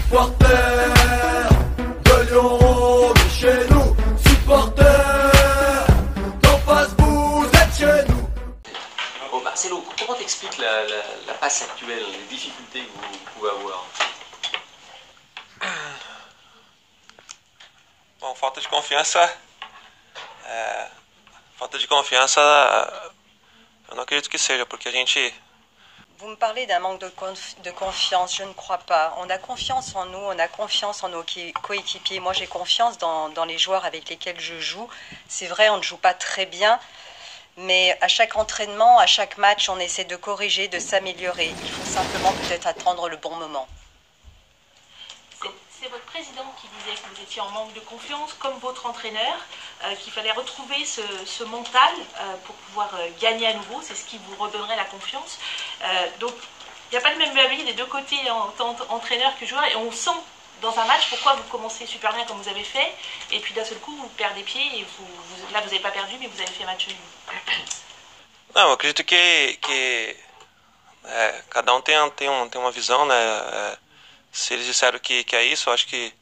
Supporters de Lyon, de chez nous. Supporters d'en face, vous êtes chez nous. Bon, Marcelo, comment t'expliques la passe actuelle, les difficultés que vous pouvez avoir? Bom, falta de confiança. Falta de confiança, eu não acredito que seja, porque a gente. Vous me parlez d'un manque de confiance, je ne crois pas. On a confiance en nous, on a confiance en nos coéquipiers. Moi, j'ai confiance dans les joueurs avec lesquels je joue. C'est vrai, on ne joue pas très bien, mais à chaque entraînement, à chaque match, on essaie de corriger, de s'améliorer. Il faut simplement peut-être attendre le bon moment. C'est votre président qui disait que vous étiez en manque de confiance, comme votre entraîneur, qu'il fallait retrouver ce mental pour pouvoir gagner à nouveau. C'est ce qui vous redonnerait la confiance. Donc, il n'y a pas le même avis des deux côtés en tant qu'entraîneur que joueur. Et on sent dans un match pourquoi vous commencez super bien comme vous avez fait. Et puis d'un seul coup, vous perdez pied. Et là, vous n'avez pas perdu, mais vous avez fait match nul. Não, eu acredito que cada um tem uma visão, né? Se eles disseram que é isso, eu acho que...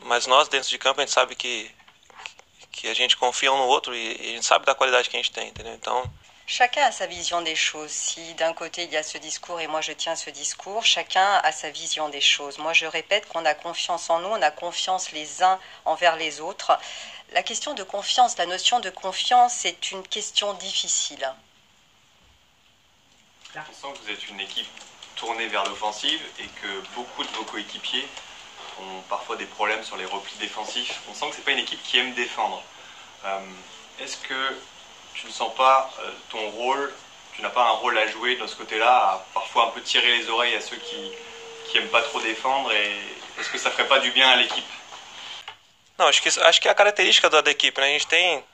Mas nós, dentro de campo, a gente sabe que a gente confia um no outro e a gente sabe da qualidade que a gente tem, entendeu? Então... Chacun a sa vision des choses. Si d'un côté il y a ce discours et moi je tiens ce discours, chacun a sa vision des choses. Moi je répète qu'on a confiance en nous, on a confiance les uns envers les autres. La question de confiance, la notion de confiance, c'est une question difficile. On sent que vous êtes une équipe tournée vers l'offensive et que beaucoup de vos coéquipiers ont parfois des problèmes sur les replis défensifs. On sent que c'est pas une équipe qui aime défendre. Est-ce que tu ne sens pas ton rôle, tu n'as pas un rôle à jouer de ce côté-là, à parfois un peu tirer les oreilles à ceux qui aiment pas trop défendre, et est-ce que ça ferait pas du bien à l'équipe? Não, acho que é a característica da equipe, né? A gente tem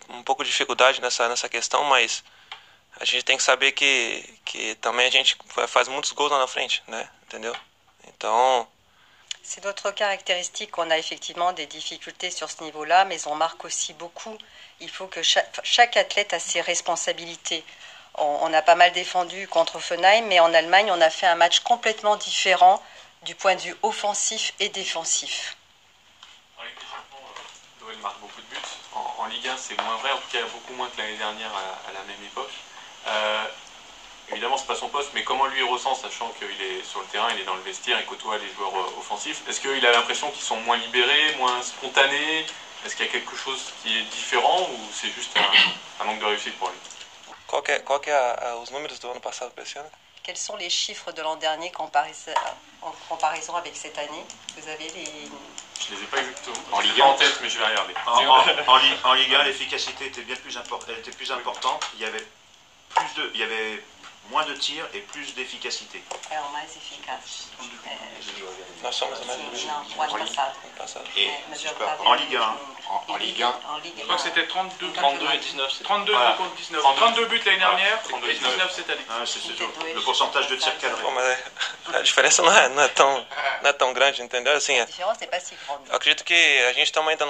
um pouco de dificuldade nessa questão, mas a gente tem que saber que também a gente faz muitos gols lá na frente, né? Entendeu? Então... C'est notre caractéristique, on a effectivement des difficultés sur ce niveau-là, mais on marque aussi beaucoup. Il faut que chaque athlète a ses responsabilités. On a pas mal défendu contre Offenheim, mais en Allemagne, on a fait un match complètement différent du point de vue offensif et défensif. En Ligue des Champions, l'OL marque beaucoup de buts. En Ligue 1, c'est moins vrai, en tout cas beaucoup moins que l'année dernière à la même époque. Évidemment, c'est pas son poste, mais comment lui ressent, sachant qu'il est sur le terrain, il est dans le vestiaire, il côtoie les joueurs offensifs. Est-ce qu'il a l'impression qu'ils sont moins libérés, moins spontanés? Est-ce qu'il y a quelque chose qui est différent ou c'est juste un manque de réussite pour lui? Qual que é os números do ano passado para esse ano? Quels sont les chiffres de l'an dernier en comparaison avec cette année? Vous avez les... Je les ai pas exactement en Ligue 1 en tête, mais je vais regarder. En Ligue 1, l'efficacité était bien plus importante. Il y avait moins de tirs et plus d'efficacité. Alors, mais efficace. Nós somos a mesma Non, o ano passado. Et En Ligue 1. En Ligue 1, Je crois que c'était 32 et 19. 32 Voilà. contre 19. 32 buts l'année dernière, 32, et 19 cette année. C'est le pourcentage de tirs cadrés. Pô, mas a diferença não é tão grande, entendeu? Assim, La différence n'est pas si grande. eu acredito que a gente também está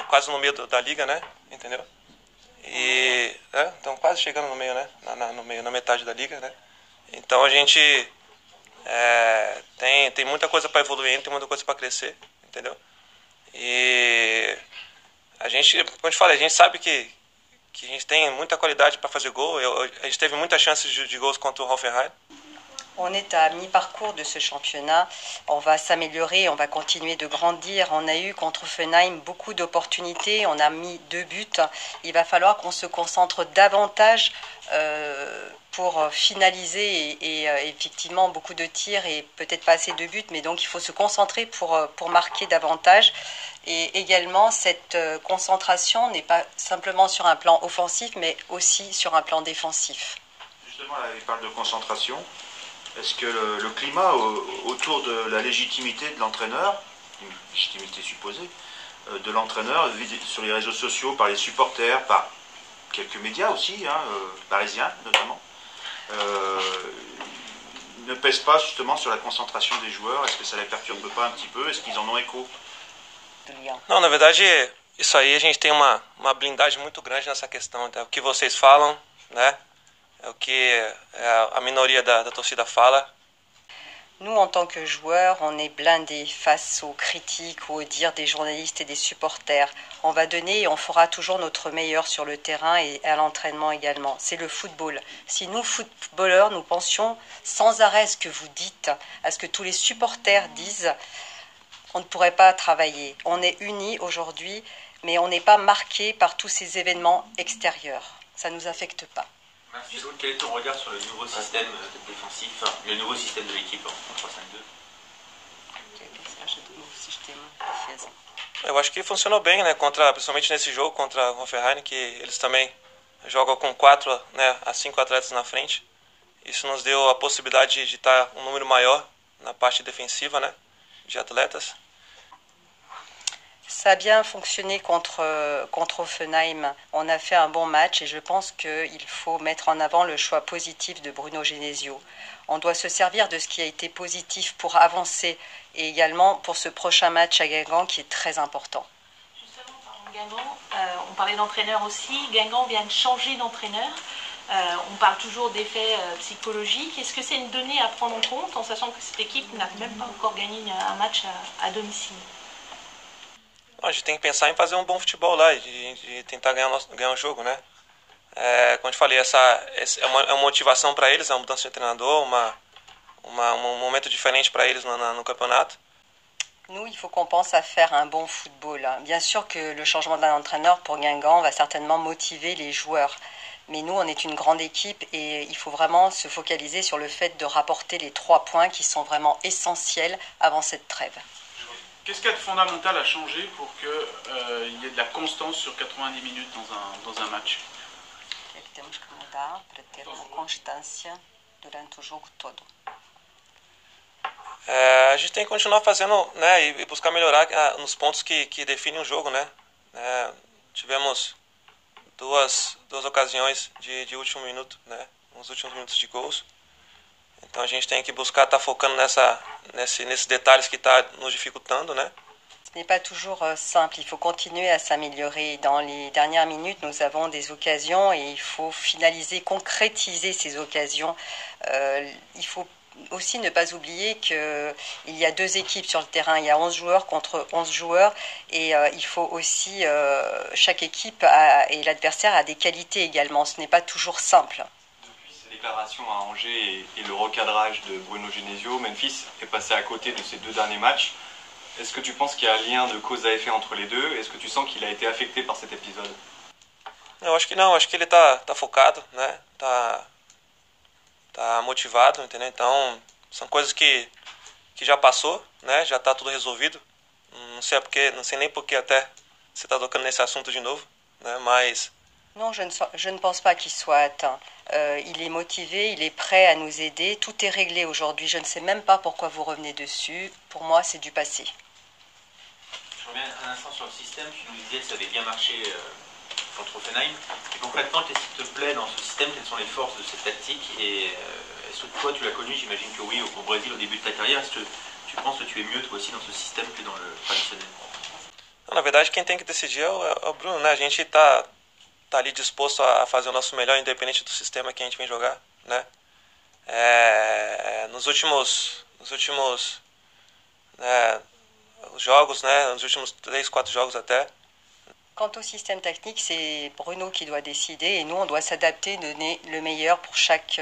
quase no meio da liga, né? Entendeu? E estão quase chegando no meio, né? Na metade da liga, né? Então a gente tem muita coisa para evoluir, tem muita coisa para crescer, entendeu? E a gente, como eu te falei, a gente sabe que a gente tem muita qualidade para fazer gol. A gente teve muitas chances de gols contra o Hoffenheim. On est à mi-parcours de ce championnat. On va s'améliorer, on va continuer de grandir. On a eu contre Offenheim beaucoup d'opportunités. On a mis 2 buts. Il va falloir qu'on se concentre davantage pour finaliser et effectivement beaucoup de tirs et peut-être pas assez de buts. Mais donc il faut se concentrer pour marquer davantage. Et également, cette concentration n'est pas simplement sur un plan offensif, mais aussi sur un plan défensif. Justement, là, il parle de concentration. Est-ce que le climat autour de la légitimité de l'entraîneur, une légitimité supposée, de l'entraîneur sur les réseaux sociaux, par les supporters, par quelques médias aussi, parisiens notamment, ne pèse pas justement sur la concentration des joueurs? Est-ce que ça ne les perturbe pas un petit peu? Est-ce qu'ils en ont écho? Não, na verdade, isso aí a gente tem uma blindagem muito grande nessa questão. Então, o que vocês falam, né? É o que a minoria da torcida fala. Nous, en tant que joueurs, on est blindés face aux critiques ou aux dires des journalistes et des supporters. On va donner et on fera toujours notre meilleur sur le terrain et à l'entraînement également. C'est le football. Si nous, footballeurs, nous pensions sans arrêt à ce que vous dites, à ce que tous les supporters disent, on ne pourrait pas travailler. On est unis aujourd'hui, mais on n'est pas marqué par tous ces événements extérieurs. Ça ne nous affecte pas. Marcelo, quel est ton regard sur le nouveau système défensif, enfin, le nouveau système de l'équipe en 3-5-2? Eu acho que funcionou bem, né, principalmente nesse jogo contra o Hoffenheim, que eles também jogam com 4, né, a 5 atletas na frente. Isso nos deu a possibilidade de estar um número maior na parte defensiva, né, de atletas. Ça a bien fonctionné contre Hoffenheim. On a fait un bon match et je pense qu'il faut mettre en avant le choix positif de Bruno Genesio. On doit se servir de ce qui a été positif pour avancer et également pour ce prochain match à Guingamp qui est très important. Justement, parlons de Guingamp, on parlait d'entraîneur aussi. Guingamp vient de changer d'entraîneur. On parle toujours d'effets psychologiques. Est-ce que c'est une donnée à prendre en compte en sachant que cette équipe n'a même pas encore gagné un match à domicile? A gente tem que pensar em fazer um bom futebol lá e de tentar ganhar o jogo, né? Como eu te falei, é uma motivação para eles, é uma mudança de treinador, um momento diferente para eles no campeonato. Nous, il faut qu'on pense à faire un bon football. Bien sûr que le changement d'un entraîneur pour Guingamp va certainement motiver les joueurs. Mais nous, on est une grande équipe et il faut vraiment se focaliser sur le fait de rapporter les 3 points qui sont vraiment essentiels avant cette trêve. Qu'est-ce qu'il y a de fondamental à changer pour qu'il y ait de la constance sur 90 minutes dans un match? O que temos que mudar para ter uma constância durante o jogo todo? A gente tem que continuar fazendo, né, e buscar melhorar nos pontos que definem o jogo, né? Tivemos duas ocasiões de último minuto, né? Nos últimos minutos de gols. Então a gente tem que buscar estar focando nesses detalhes que está nos dificultando, né? Ce n'est pas toujours simple, il faut continuer à s'améliorer. Dans les dernières minutes, nous avons des occasions et il faut finaliser, concrétiser ces occasions. Il faut aussi ne pas oublier qu'il y a 2 équipes sur le terrain, il y a 11 joueurs contre 11 joueurs et il faut aussi, chaque équipe et l'adversaire a des qualités également, ce n'est pas toujours simple. Déclaration à Angers et le recadrage de Bruno Genesio, Memphis est passé à côté de ces 2 derniers matchs. Est-ce que tu penses qu'il y a un lien de cause à effet entre les deux? Est-ce que tu sens qu'il a été affecté par cet épisode? Eu acho que não, acho que ele tá focado, né? Tá motivado, entendeu? Então, são coisas que já passou, né? Já tá tudo resolvido. Não sei nem porque até você tá tocando nesse assunto de novo, né? Mas non, je ne pense pas qu'il soit atteint. Il est motivé, il est prêt à nous aider. Tout est réglé aujourd'hui. Je ne sais même pas pourquoi vous revenez dessus. Pour moi, c'est du passé. Je reviens un instant sur le système. Tu nous disais que ça avait bien marché contre Hoffenheim. Et concrètement, qu'est-ce qui te plaît dans ce système? Quelles sont les forces de cette tactique? Et est-ce que toi, tu l'as connu? J'imagine que oui, au Brésil, au début de ta carrière. Est-ce que tu penses que tu es mieux, toi aussi, dans ce système que dans le traditionnel? Na verdade, quem tem que decidir é o Bruno, né? A gente tá ali disposto a fazer o nosso melhor, independente do sistema que a gente vem jogar, né? Nos últimos jogos, né? Nos últimos 3, 4 jogos até. Quant au système technique, c'est Bruno qui doit décider et nous, on doit s'adapter, donner le meilleur pour chaque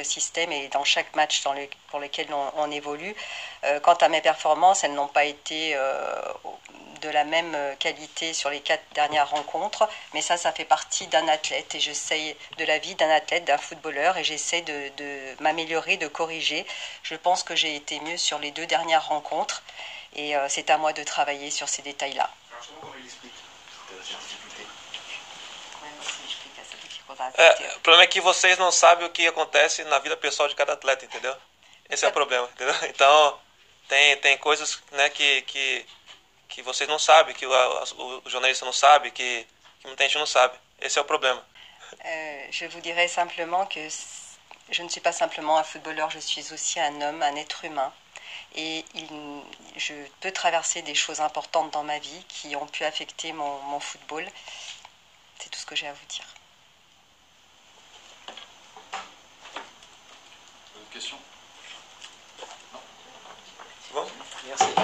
système et dans chaque match pour lequel on évolue. Quant à mes performances, elles n'ont pas été de la même qualité sur les 4 dernières rencontres, mais ça fait partie d'un athlète et j'essaye de la vie d'un athlète, d'un footballeur et j'essaie de m'améliorer, de corriger. Je pense que j'ai été mieux sur les 2 dernières rencontres et c'est à moi de travailler sur ces détails-là. O problema é que vocês não sabem o que acontece na vida pessoal de cada atleta, entendeu? Esse é o problema, entendeu? Então, tem coisas, né, que vocês não sabem, que o jornalista não sabe, que muita gente não sabe. Esse é o problema. Je vous dirais simplement que je ne suis pas simplement un footballeur, je suis aussi un homme, un être humain. Et je peux traverser des choses importantes dans ma vie qui ont pu affecter mon football. C'est tout ce que j'ai à vous dire. Question? Non. Merci.